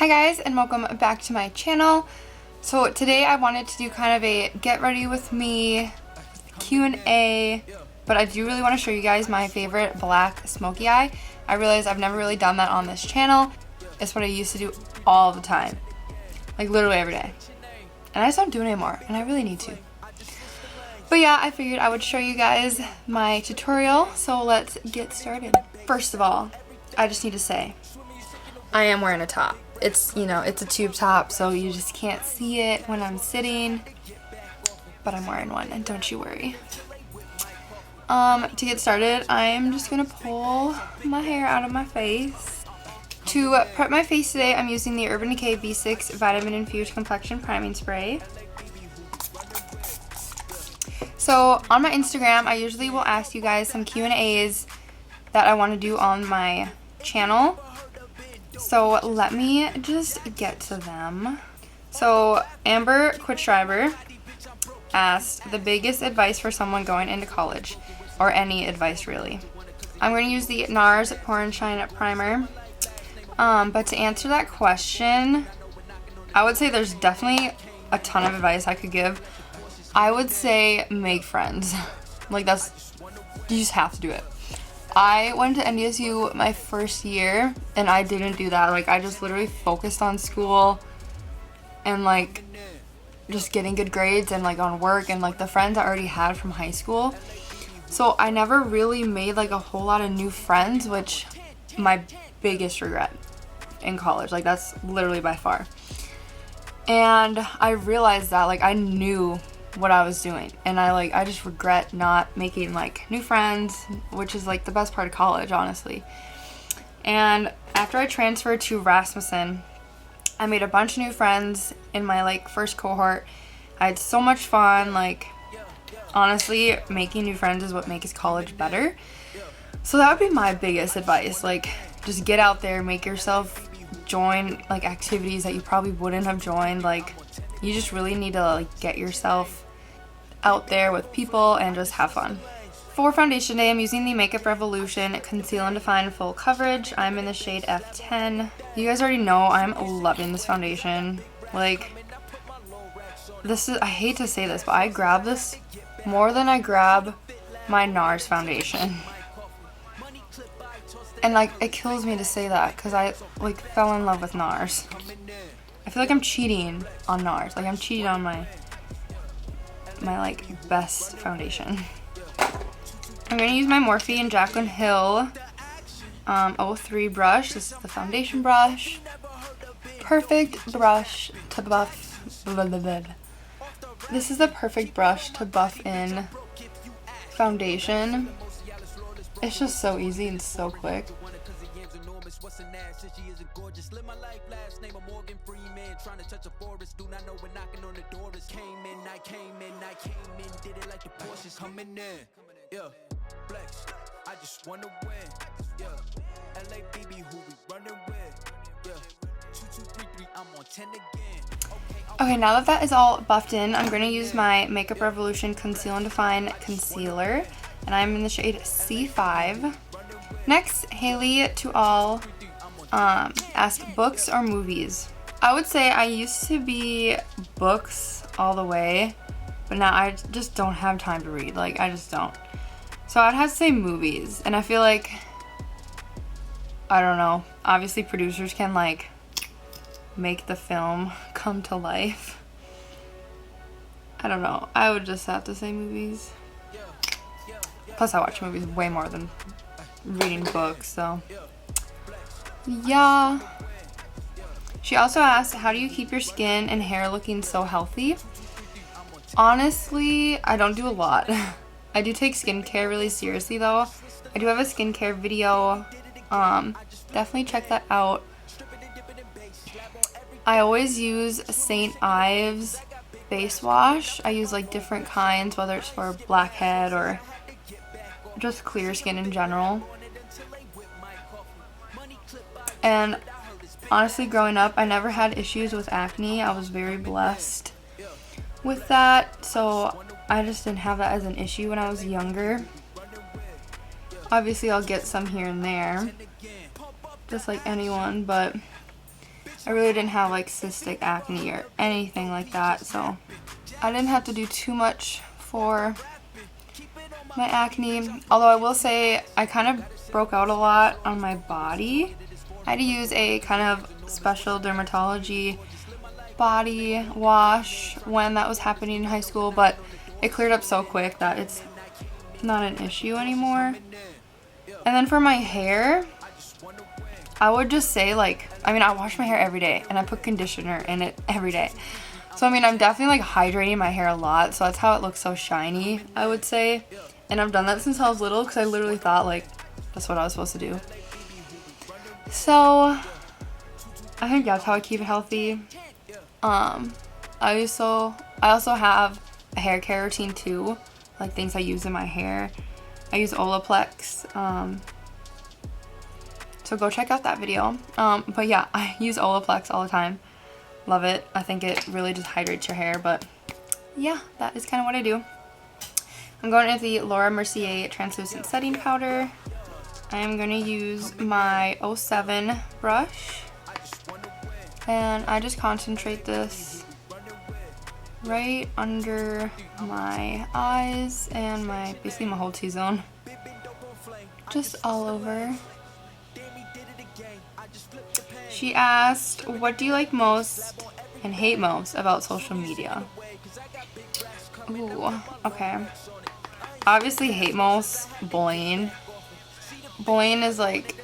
Hi guys, and welcome back to my channel. So today I wanted to do kind of a get ready with me Q&A, but I do really want to show you guys my favorite black smoky eye. I realize I've never really done that on this channel. It's what I used to do all the time, like literally every day, and I just don't do it anymore, and I really need to. But yeah, I figured I would show you guys my tutorial, so let's get started. First of all, I just need to say I am wearing a top. It's, you know, it's a tube top, so you just can't see it when I'm sitting, but I'm wearing one, and don't you worry. To get started, I'm just gonna pull my hair out of my face. To prep my face today, I'm using the Urban Decay V6 Vitamin-Infused Complexion Priming Spray. So on my Instagram, I usually will ask you guys some Q&As that I want to do on my channel. So let me just get to them. So Amber Quitschreiber asked the biggest advice for someone going into college, or any advice really. I'm going to use the NARS Pore and Shine Primer. But to answer that question, I would say there's definitely a ton of advice I could give. I would say make friends. Like you just have to do it. I went to NDSU my first year and I didn't do that. Like I just literally focused on school and like just getting good grades and like on work and like the friends I already had from high school. So I never really made like a whole lot of new friends, which my biggest regret in college. Like that's literally by far. And I realized that like I knew what I was doing, and I just regret not making like new friends, which is like the best part of college, honestly. And after I transferred to Rasmussen, I made a bunch of new friends in my like first cohort. I had so much fun. Like honestly, making new friends is what makes college better. So that would be my biggest advice. Like just get out there, make yourself join like activities that you probably wouldn't have joined. Like you just really need to like get yourself out there with people and just have fun. For foundation day, I'm using the Makeup Revolution Conceal and Define Full Coverage. I'm in the shade F10. You guys already know I'm loving this foundation. Like, this is, I hate to say this, but I grab this more than I grab my NARS foundation. And like, it kills me to say that because I like fell in love with NARS. I feel like I'm cheating on NARS. Like I'm cheating on my like best foundation. I'm going to use my Morphe and JACLYN Hill 03 brush. This is the foundation brush. Perfect brush to buff. This is the perfect brush to buff in foundation. It's just so easy and so quick. Okay, now that is all buffed in, I'm going to use my Makeup Revolution Conceal and Define Concealer, and I'm in the shade C5. Next, Haley to all asked books or movies. I would say I used to be books all the way, but now I just don't have time to read. Like, I just don't. So I'd have to say movies, and I feel like, I don't know, obviously producers can like make the film come to life. I don't know. I would just have to say movies. Plus I watch movies way more than reading books, so yeah. She also asked, how do you keep your skin and hair looking so healthy? Honestly, I don't do a lot. I do take skincare really seriously though. I do have a skincare video. Definitely check that out. I always use St. Ives face wash. I use like different kinds, whether it's for blackhead or just clear skin in general. And honestly, growing up, I never had issues with acne. I was very blessed with that, so I just didn't have that as an issue when I was younger. Obviously, I'll get some here and there, just like anyone, but I really didn't have like cystic acne or anything like that, so I didn't have to do too much for my acne. Although I will say I kind of broke out a lot on my body. I had to use a kind of special dermatology body wash when that was happening in high school, but it cleared up so quick that it's not an issue anymore. And then for my hair, I would just say like, I mean, I wash my hair every day and I put conditioner in it every day. So I mean, I'm definitely like hydrating my hair a lot, so that's how it looks so shiny, I would say. And I've done that since I was little because I literally thought like that's what I was supposed to do. So I think that's how I keep it healthy. I also have a hair care routine too, like things I use in my hair. I use Olaplex, so go check out that video. But yeah, I use Olaplex all the time. Love it. I think it really just hydrates your hair, but yeah, that is kind of what I do. I'm going with the Laura Mercier Translucent Setting Powder. I am going to use my 07 brush, and I just concentrate this right under my eyes and basically my whole T-zone. Just all over. She asked, what do you like most and hate most about social media? Ooh, okay. Obviously hate most bullying. Bullying is like,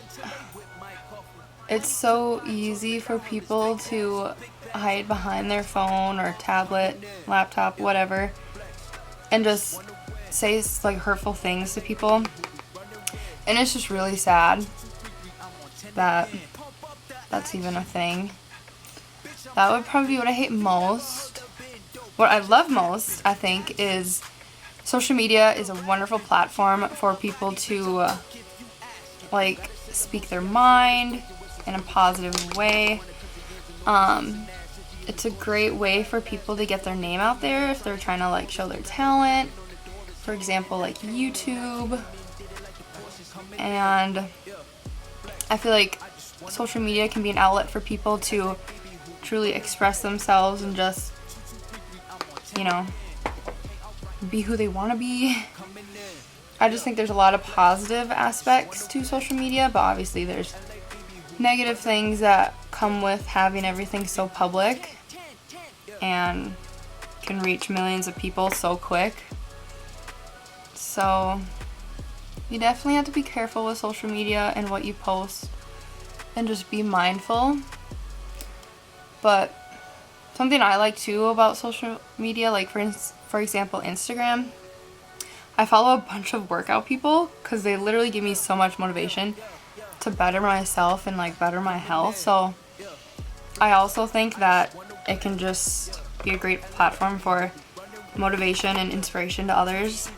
it's so easy for people to hide behind their phone or tablet, laptop, whatever, and just say like hurtful things to people. And it's just really sad that that's even a thing. That would probably be what I hate most. What I love most, I think, is social media is a wonderful platform for people to like speak their mind in a positive way. It's a great way for people to get their name out there if they're trying to like show their talent. For example, like YouTube. And I feel like social media can be an outlet for people to truly express themselves and just, you know, be who they want to be. I just think there's a lot of positive aspects to social media, but obviously there's negative things that come with having everything so public and can reach millions of people so quick. So you definitely have to be careful with social media and what you post and just be mindful. But something I like too about social media, like for example Instagram, I follow a bunch of workout people because they literally give me so much motivation to better myself and like better my health. So I also think that it can just be a great platform for motivation and inspiration to others.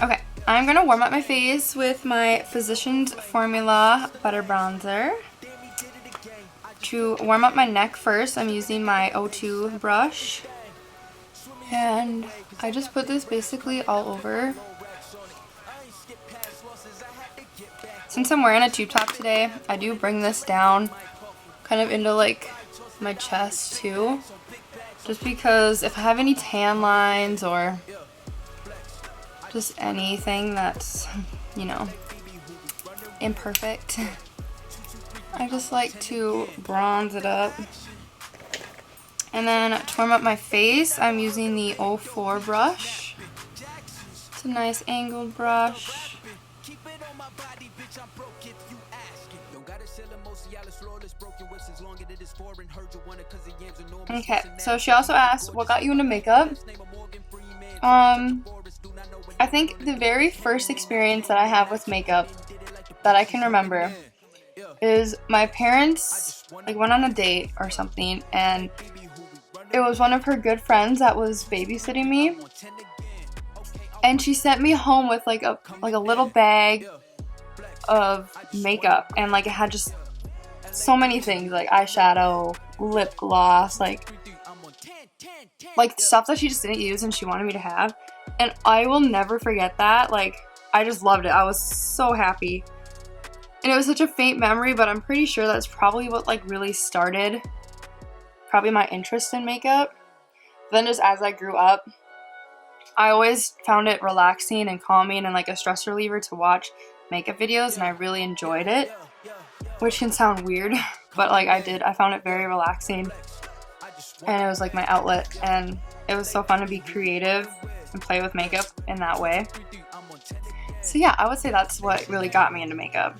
Okay, I'm gonna warm up my face with my Physicians Formula Butter Bronzer. To warm up my neck first, I'm using my O2 brush. And I just put this basically all over. Since I'm wearing a tube top today, I do bring this down kind of into like my chest too. Just because if I have any tan lines or just anything that's, you know, imperfect, I just like to bronze it up. And then to warm up my face, I'm using the 04 brush. It's a nice angled brush. Okay, so she also asked, what got you into makeup? I think the very first experience that I have with makeup that I can remember is my parents like went on a date or something, and it was one of her good friends that was babysitting me, and she sent me home with like a little bag of makeup, and like it had just so many things like eyeshadow, lip gloss, like stuff that she just didn't use and she wanted me to have. And I will never forget that. Like, I just loved it. I was so happy. And it was such a faint memory, but I'm pretty sure that's probably what like really started probably my interest in makeup. Then just as I grew up, I always found it relaxing and calming and like a stress reliever to watch makeup videos, and I really enjoyed it, which can sound weird, but like I found it very relaxing, and it was like my outlet, and it was so fun to be creative and play with makeup in that way. So yeah, I would say that's what really got me into makeup.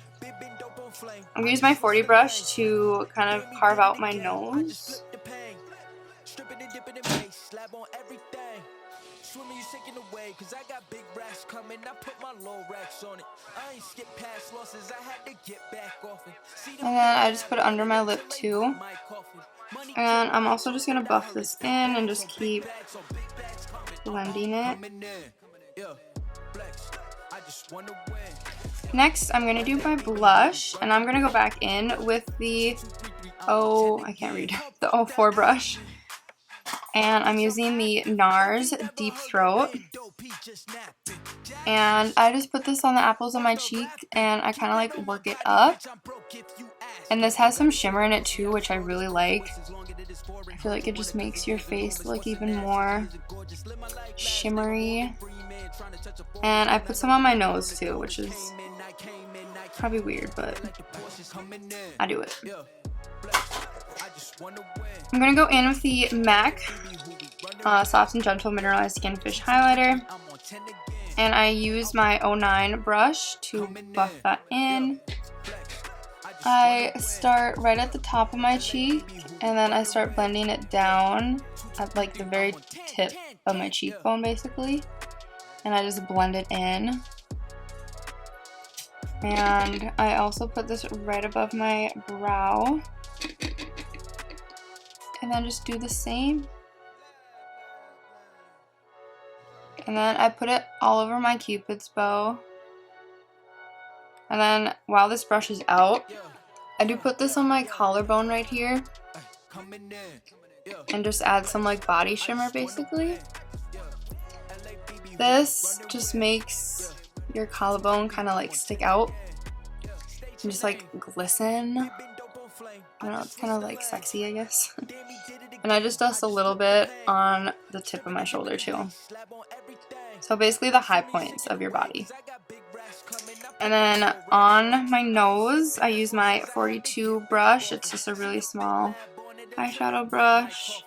I'm gonna use my 40 brush to kind of carve out my nose. And then I just put it under my lip too. And I'm also just gonna buff this in and just keep blending it. Next, I'm gonna do my blush, and I'm gonna go back in with the the 04 brush. And I'm using the NARS Deep Throat. And I just put this on the apples of my cheek, and I kind of like work it up. And this has some shimmer in it too, which I really like. I feel like it just makes your face look even more shimmery. And I put some on my nose too, which is probably weird, but I do it. I'm going to go in with the MAC Soft and Gentle Mineralized Skin Fish Highlighter. And I use my 09 brush to buff that in. I start right at the top of my cheek, and then I start blending it down at like the very tip of my cheekbone basically. And I just blend it in. And I also put this right above my brow. And then just do the same. And then I put it all over my Cupid's bow. And then while this brush is out, I do put this on my collarbone right here. And just add some like body shimmer basically. This just makes your collarbone kind of like stick out and just like glisten. I don't know, it's kind of like sexy, I guess. And I just dust a little bit on the tip of my shoulder too. So basically the high points of your body. And then on my nose, I use my 42 brush. It's just a really small eyeshadow brush.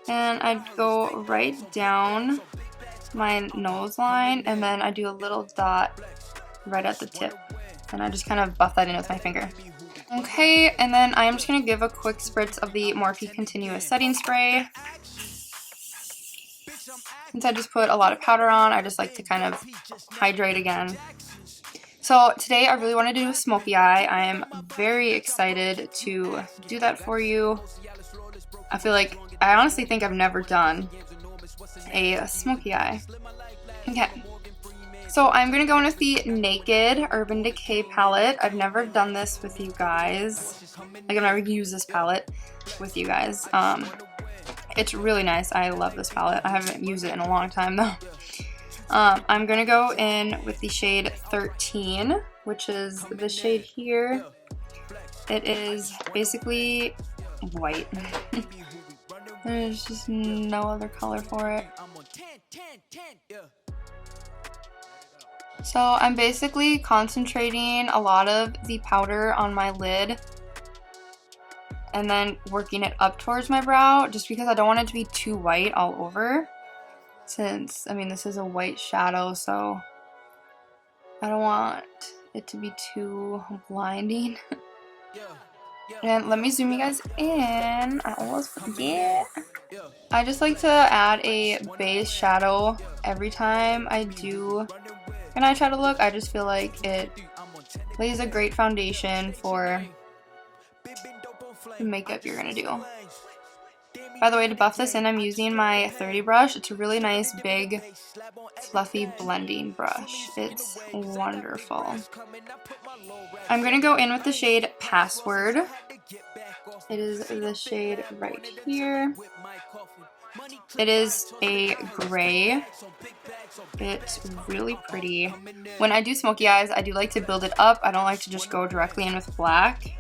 And I go right down my nose line, and then I do a little dot right at the tip. And I just kind of buff that in with my finger. Okay, and then I'm just going to give a quick spritz of the MORPHE Continuous Setting Spray. Since I just put a lot of powder on, I just like to kind of hydrate again. So today I really want to do a smoky eye. I am very excited to do that for you. I honestly think I've never done a smoky eye. Okay. So I'm going to go in with the Naked Urban Decay palette. I've never done this with you guys. Like, I've never used this palette with you guys. It's really nice. I love this palette. I haven't used it in a long time though. I'm going to go in with the shade 13, which is the shade here. It is basically white. There's just no other color for it. So I'm basically concentrating a lot of the powder on my lid and then working it up towards my brow, just because I don't want it to be too white all over, since, I mean, this is a white shadow, so I don't want it to be too blinding. And let me zoom you guys in. I almost forget. I just like to add a base shadow every time I do an eyeshadow look. I just feel like it lays a great foundation for the makeup you're gonna do. By the way, to buff this in, I'm using my 30 brush. It's a really nice, big, fluffy blending brush. It's wonderful. I'm gonna go in with the shade Password. It is the shade right here. It is a gray, It's really pretty. When I do smoky eyes, I do like to build it up. I don't like to just go directly in with black.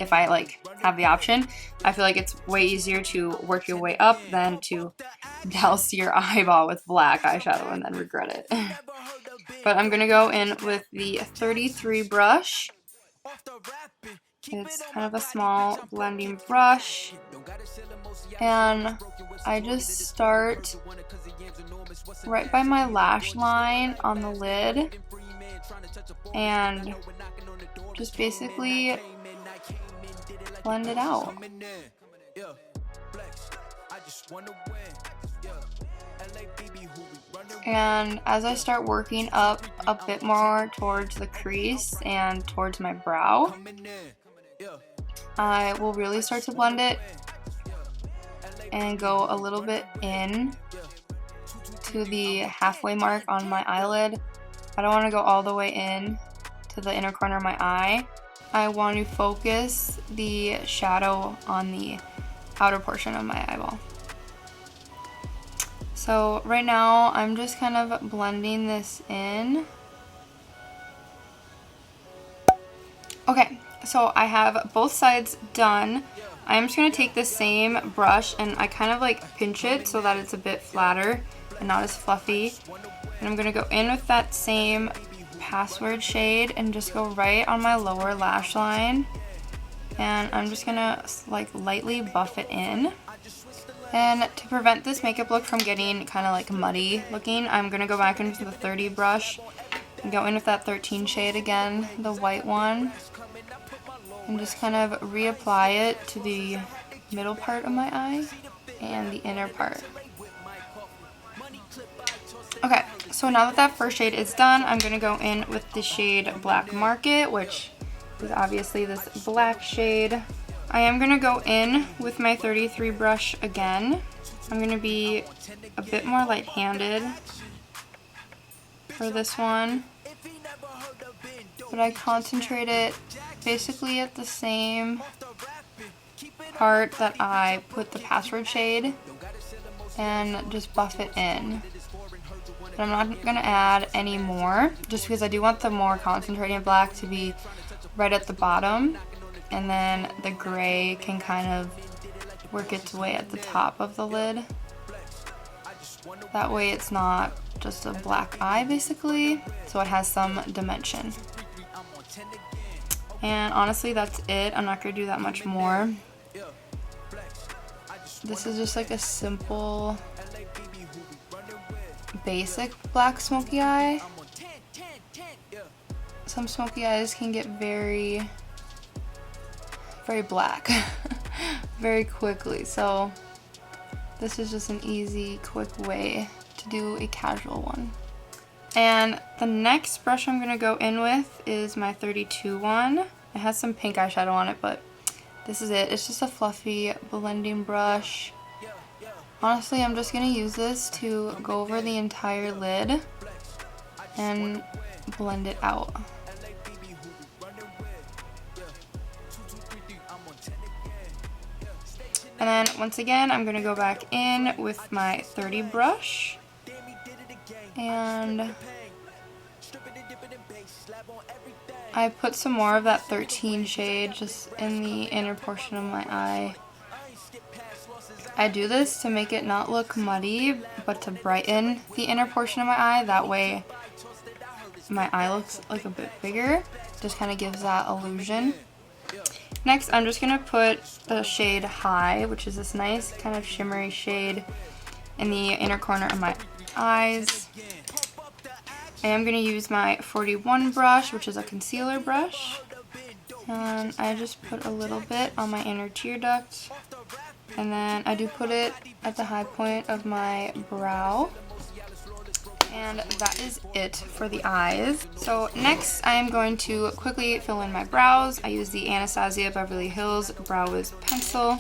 If I like have the option, I feel like it's way easier to work your way up than to douse your eyeball with black eyeshadow and then regret it. But I'm gonna go in with the 33 brush. It's kind of a small blending brush, and I just start right by my lash line on the lid and just basically blend it out. And as I start working up a bit more towards the crease and towards my brow, I will really start to blend it and go a little bit in to the halfway mark on my eyelid. I don't want to go all the way in to the inner corner of my eye. I want to focus the shadow on the outer portion of my eyeball. So right now I'm just kind of blending this in. Okay, so I have both sides done. I'm just going to take the same brush and I kind of like pinch it so that it's a bit flatter and not as fluffy. And I'm going to go in with that same password shade and just go right on my lower lash line. And I'm just going to like lightly buff it in. And to prevent this makeup look from getting kind of like muddy looking, I'm going to go back into the 30 brush and go in with that 13 shade again, the white one. And just kind of reapply it to the middle part of my eye and the inner part. Okay, so now that that first shade is done, I'm going to go in with the shade Black Market, which is obviously this black shade. I am going to go in with my 33 brush again. I'm going to be a bit more light-handed for this one, but I concentrate it basically at the same part that I put the password shade and just buff it in. But I'm not going to add any more just because I do want the more concentrated black to be right at the bottom, and then the gray can kind of work its way at the top of the lid. That way it's not just a black eye basically, so it has some dimension. And honestly that's it. I'm not going to do that much more. This is just like a simple basic black smoky eye. Some smoky eyes can get very black very quickly, so this is just an easy, quick way to do a casual one. And the next brush I'm going to go in with is my 32 one. It has some pink eyeshadow on it, but this is it. It's just a fluffy blending brush. Honestly, I'm just going to use this to go over the entire lid and blend it out. And then once again, I'm going to go back in with my 30 brush and I put some more of that 13 shade just in the inner portion of my eye. I do this to make it not look muddy, but to brighten the inner portion of my eye. That way my eye looks like a bit bigger. Just kind of gives that illusion. Next, I'm just going to put the shade High, which is this nice kind of shimmery shade in the inner corner of my eyes. I am going to use my 41 brush, which is a concealer brush. And I just put a little bit on my inner tear duct. And then I do put it at the high point of my brow. And that is it for the eyes. So next I am going to quickly fill in my brows. I use the Anastasia Beverly Hills Brow Wiz pencil.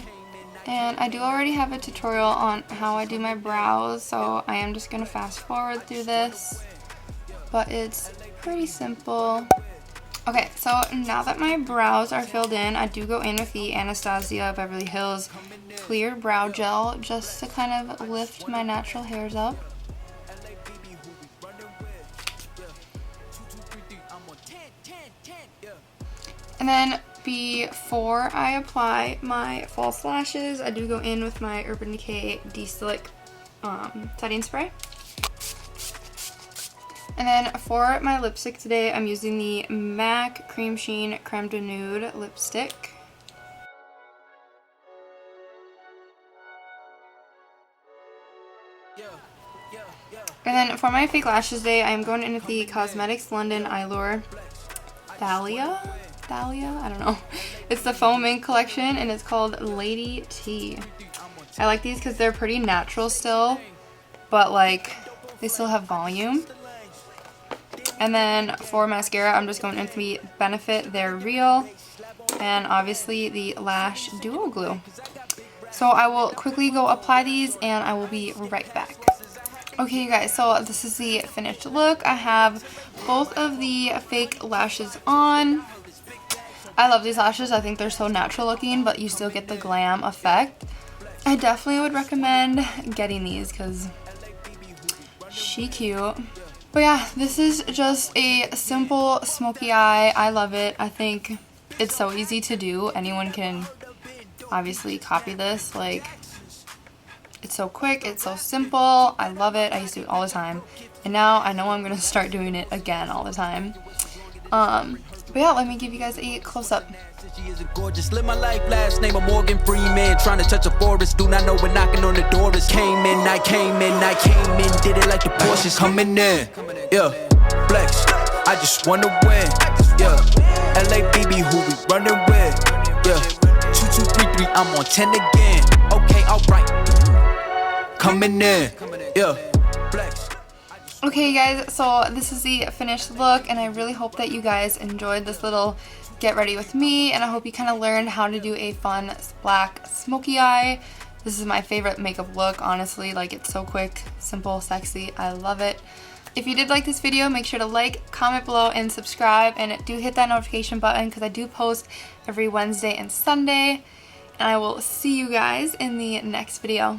And I do already have a tutorial on how I do my brows, so I am just going to fast forward through this. But it's pretty simple. Okay, so now that my brows are filled in, I do go in with the Anastasia Beverly Hills Clear Brow Gel just to kind of lift my natural hairs up. And then before I apply my false lashes, I do go in with my Urban Decay De-Slick setting spray. And then for my lipstick today, I'm using the MAC CreamSheen Creme de Nude lipstick. And then for my fake lashes today, I'm going in with the Cosmetics London Eyelure Thalia? I don't know. It's the foam ink collection and it's called Lady T. I like these because they're pretty natural still, but like they still have volume. And then for mascara, I'm just going in with the Benefit They're Real and obviously the Lash Duo Glue. So I will quickly go apply these and I will be right back. Okay, you guys, so this is the finished look. I have both of the fake lashes on. I love these lashes. I think they're so natural looking, but you still get the glam effect. I definitely would recommend getting these because she cute. But yeah, this is just a simple smoky eye. I love it. I think it's so easy to do. Anyone can obviously copy this. Like, it's so quick, it's so simple. I love it. I used to do it all the time. And now I know I'm going to start doing it again all the time. But yeah, let me give you guys a close-up. She is a gorgeous, live my life, last name of Morgan Freeman. Trying to touch a forest, do not know when knocking on the door is. Came in, did it like the Porsches coming in. Yeah, flex, I just wanna win. Yeah, LA BB, who we running with. Yeah, 2233, I'm on 10 again. Okay, alright. Coming in, yeah, flex. Okay, guys, so this is the finished look, and I really hope that you guys enjoyed this little get ready with me, and I hope you kind of learned how to do a fun black smoky eye. This is my favorite makeup look, honestly. Like, it's so quick, simple, sexy. I love it. If you did like this video, make sure to like, comment below, and subscribe, and do hit that notification button because I do post every Wednesday and Sunday, and I will see you guys in the next video.